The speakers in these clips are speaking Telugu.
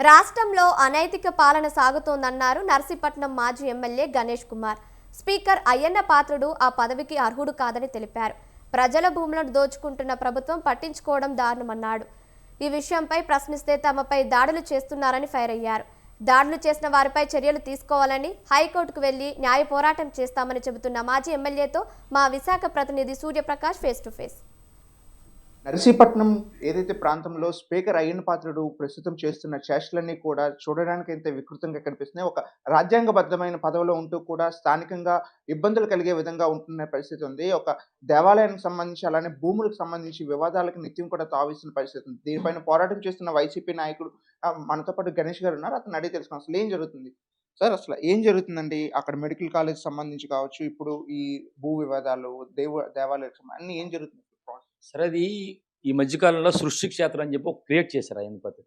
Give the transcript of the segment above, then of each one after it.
రాష్ట్రంలో అనైతిక పాలన సాగుతోందన్నారు నర్సీపట్నం మాజీ ఎమ్మెల్యే గణేష్ కుమార్. స్పీకర్ అయ్యన్న పాత్రుడు ఆ పదవికి అర్హుడు కాదని తెలిపారు. ప్రజల భూములను దోచుకుంటున్న ప్రభుత్వం పట్టించుకోవడం దారుణమన్నాడు. ఈ విషయంపై ప్రశ్నిస్తే తమపై దాడులు చేస్తున్నారని ఫైర్ అయ్యారు. దాడులు చేసిన వారిపై చర్యలు తీసుకోవాలని హైకోర్టుకు వెళ్లి న్యాయ పోరాటం చేస్తామని చెబుతున్న మాజీ ఎమ్మెల్యేతో మా విశాఖ ప్రతినిధి Suryaprakash face to face. Narsipatnam ఏదైతే ప్రాంతంలో స్పీకర్ అయ్యన్న పాత్రుడు ప్రస్తుతం చేస్తున్న చేష్టలన్నీ కూడా చూడడానికి ఎంత వికృతంగా కనిపిస్తున్నాయి. ఒక రాజ్యాంగబద్ధమైన పదవిలో ఉంటూ కూడా స్థానికంగా ఇబ్బందులు కలిగే విధంగా ఉంటున్న పరిస్థితి ఉంది. ఒక దేవాలయానికి సంబంధించి అలానే భూములకు సంబంధించి వివాదాలకు నిత్యం కూడా తావిస్తున్న పరిస్థితి ఉంది. దీనిపైన పోరాటం చేస్తున్న వైసీపీ నాయకుడు మనతో పాటు గణేష్ గారు ఉన్నారు. అతను అడిగి తెలుసుకున్నాం అసలు ఏం జరుగుతుంది. సార్ అసలు ఏం జరుగుతుందండి అక్కడ మెడికల్ కాలేజ్ సంబంధించి కావచ్చు, ఇప్పుడు ఈ భూ వివాదాలు దేవాలయాలకు అన్ని ఏం జరుగుతుంది? సరే, అది ఈ మధ్యకాలంలో సృష్టి క్షేత్రం అని చెప్పి ఒక క్రియేట్ చేశారు ఆయన పద్ధతి.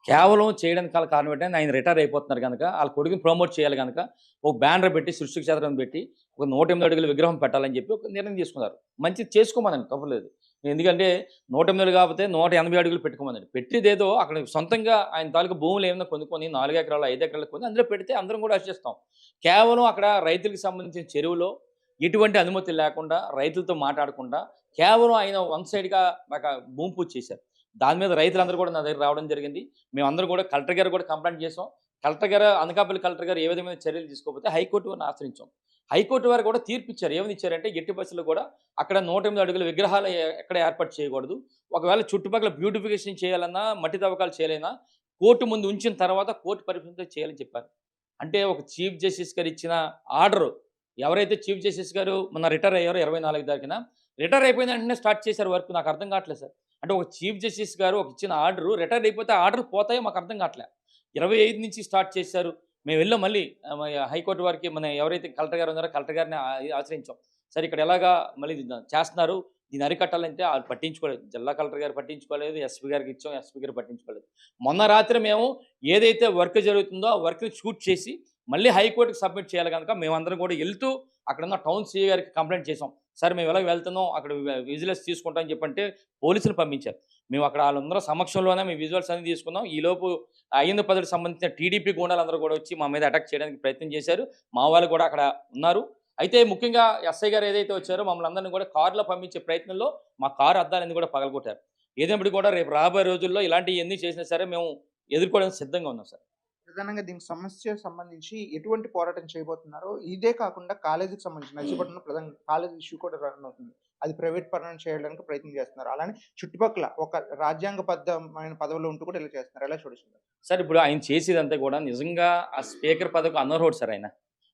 కేవలం చేయడానికి కారణం ఏంటంటే ఆయన రిటైర్ అయిపోతున్నారు కనుక వాళ్ళ కొడుకుని ప్రమోట్ చేయాలి కనుక ఒక బ్యానర్ పెట్టి సృష్టి క్షేత్రం పెట్టి ఒక 108 అడుగుల విగ్రహం పెట్టాలని చెప్పి ఒక నిర్ణయం తీసుకున్నారు. మంచిది చేసుకోమని తప్పలేదు. ఎందుకంటే 108 కాకపోతే 180 అడుగులు పెట్టుకోమని పెట్టేదేదో అక్కడ సొంతంగా ఆయన తాలూకు భూములు ఏమైనా కొనుక్కొని 4 ఎకరాలు 5 ఎకరాలు కొని అందులో పెడితే అందరం కూడా హర్షిస్తాం. కేవలం అక్కడ రైతులకు సంబంధించిన చెరువులో ఎటువంటి అనుమతి లేకుండా రైతులతో మాట్లాడకుండా కేవలం ఆయన వన్ సైడ్గా మాకు భూమి పూజ చేశారు. దాని మీద రైతులందరూ కూడా నా దగ్గర రావడం జరిగింది. మేమందరూ కూడా కలెక్టర్ గారు కూడా కంప్లైంట్ చేసాం. కలెక్టర్ గారు, అనకాపల్లి కలెక్టర్ గారు ఏ విధమైన చర్యలు తీసుకోకపోతే హైకోర్టు వారిని ఆశ్రయించాం. హైకోర్టు వారు కూడా తీర్పు ఇచ్చారు. ఏమని ఇచ్చారంటే ఎట్టి బస్సులు కూడా అక్కడ 108 అడుగుల విగ్రహాలు ఎక్కడ ఏర్పాటు చేయకూడదు. ఒకవేళ చుట్టుపక్కల బ్యూటిఫికేషన్ చేయాలన్నా మట్టి తవ్వకాలు చేయాలన్నా కోర్టు ముందు ఉంచిన తర్వాత కోర్టు పరిమితితో చేయాలని చెప్పారు. అంటే ఒక చీఫ్ జస్టిస్ గారు ఇచ్చిన ఆర్డరు, ఎవరైతే చీఫ్ జస్టిస్ గారు మొన్న రిటైర్ అయ్యారో 24 తారీఖున రిటైర్ అయిపోయిన వెంటనే స్టార్ట్ చేశారు వర్క్. నాకు అర్థం కావట్లేదు సార్. అంటే ఒక చీఫ్ జస్టిస్ గారు ఒక ఇచ్చిన ఆర్డరు రిటైర్ అయిపోతే ఆర్డర్ పోతాయో మాకు అర్థం కావట్లేదు. 25 నుంచి స్టార్ట్ చేశారు. మేము వెళ్ళాం మళ్ళీ హైకోర్టు వారికి, మన ఎవరైతే కలెక్టర్ గారు ఉన్నారో కలెక్టర్ గారిని ఆశ్రయించాం. సరే ఇక్కడ ఎలాగా మళ్ళీ చేస్తున్నారు, దీన్ని అరికట్టాలంటే వాళ్ళు పట్టించుకోలేదు. జిల్లా కలెక్టర్ గారు పట్టించుకోలేదు, ఎస్పీ గారికి ఇచ్చాం, ఎస్పీ గారు పట్టించుకోలేదు. మొన్న రాత్రి మేము ఏదైతే వర్క్ జరుగుతుందో ఆ వర్క్ని షూట్ చేసి మళ్ళీ హైకోర్టుకి సబ్మిట్ చేయాలి కనుక మేమందరం కూడా వెళ్తూ అక్కడ ఉన్న టౌన్ సీఏ గారికి కంప్లైంట్ చేసాం. సార్ మేము ఎలాగ వెళ్తున్నాం, అక్కడ విజిలెన్స్ తీసుకుంటామని చెప్పంటే పోలీసులు పంపించారు. మేము అక్కడ వాళ్ళందరూ సమక్షంలోనే మేము విజువల్స్ అన్ని తీసుకున్నాం. ఈలోపు అయ్యన్న పదవికి సంబంధించిన టీడీపీ గూండాలందరూ కూడా వచ్చి మా మీద అటాక్ చేయడానికి ప్రయత్నం చేశారు. మా వాళ్ళు కూడా అక్కడ ఉన్నారు. అయితే ముఖ్యంగా ఎస్ఐ గారు ఏదైతే వచ్చారో మమ్మల్ని అందరినీ కూడా కారులో పంపించే ప్రయత్నంలో మా కారు అద్దాలన్నీ కూడా పగలగొట్టారు. ఏదేమిటి కూడా రేపు రాబోయే రోజుల్లో ఇలాంటివి ఎన్ని చేసినా సరే మేము ఎదుర్కోవడానికి సిద్ధంగా ఉన్నాం సార్. ప్రధానంగా దీనికి సమస్యకు సంబంధించి ఎటువంటి పోరాటం చేయబోతున్నారో, ఇదే కాకుండా కాలేజీకి సంబంధించి నర్సీపట్నంలో ప్రధాన కాలేజీ ఇష్యూ కూడా రన్ అవుతుంది. అది ప్రైవేట్ పరం చేయడానికి ప్రయత్నం చేస్తున్నారు. అలానే చుట్టుపక్కల ఒక రాజ్యాంగబద్ధమైన పదవిలో ఉంటూ కూడా ఇలా చేస్తున్నారు. ఎలా చూడొచ్చు సార్? ఇప్పుడు ఆయన చేసేదంతా కూడా నిజంగా ఆ స్పీకర్ పదవికి అనర్హుడు సార్ ఆయన.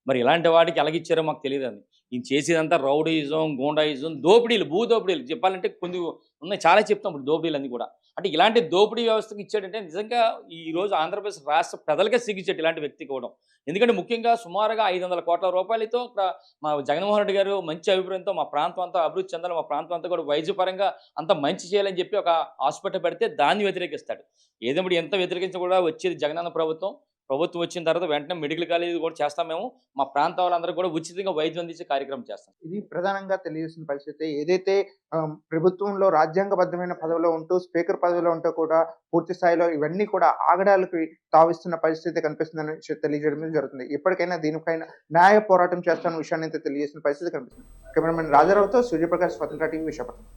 మరి ఇలాంటి వాటికి ఎలాగిచ్చారో మాకు తెలియదండి. ఈయన చేసేదంతా రౌడీయిజం, గూండాయిజం, దోపిడీలు, భూ దోపిడీలు చెప్పాలంటే కొన్ని ఉన్నాయి, చాలా చెప్తాం. ఇప్పుడు దోపిడీలు అన్నీ కూడా అంటే ఇలాంటి దోపిడీ వ్యవస్థకు ఇచ్చాడంటే నిజంగా ఈరోజు ఆంధ్రప్రదేశ్ రాష్ట్ర ప్రజలకే సిగ్గిచ్చాడు ఇలాంటి వ్యక్తికి ఇవ్వడం. ఎందుకంటే ముఖ్యంగా సుమారుగా 500 కోట్ల రూపాయలతో మా జగన్మోహన్ రెడ్డి గారు మంచి అభిప్రాయంతో మా ప్రాంతం అంతా అభివృద్ధి చెందాలి, మా ప్రాంతం అంతా కూడా వైద్య పరంగా అంత మంచి చేయాలని చెప్పి ఒక హాస్పిటల్ పెడితే దాన్ని వ్యతిరేకిస్తాడు. ఏదేమిటి ఎంత వ్యతిరేకించి కూడా వచ్చేది జగనన్న ప్రభుత్వం వచ్చిన తర్వాత వెంటనే మెడికల్ కాలేజీ కూడా చేస్తాం. మేము మా ప్రాంత వాళ్ళందరూ కూడా ఉచితంగా వైద్యం అందించే కార్యక్రమం చేస్తాం. ఇది ప్రధానంగా తెలియాల్సిన పరిస్థితి. ఏదైతే ప్రభుత్వంలో రాజ్యాంగబద్ధమైన పదవిలో ఉంటూ స్పీకర్ పదవిలో ఉంటూ కూడా పూర్తి స్థాయిలో ఇవన్నీ కూడా ఆగడాలకు తావిస్తున్న పరిస్థితి కనిపిస్తుందని తెలియజేయడం జరుగుతుంది. ఇప్పటికైనా దీనిపైన న్యాయ పోరాటం చేస్తున్న విషయాన్ని అయితే తెలియజేసిన పరిస్థితి కనిపిస్తుంది. కెమెరామెన్ రాజారావుతో సూర్యప్రకాష్, స్వతంత్ర టీవీ, విశాఖపట్నం.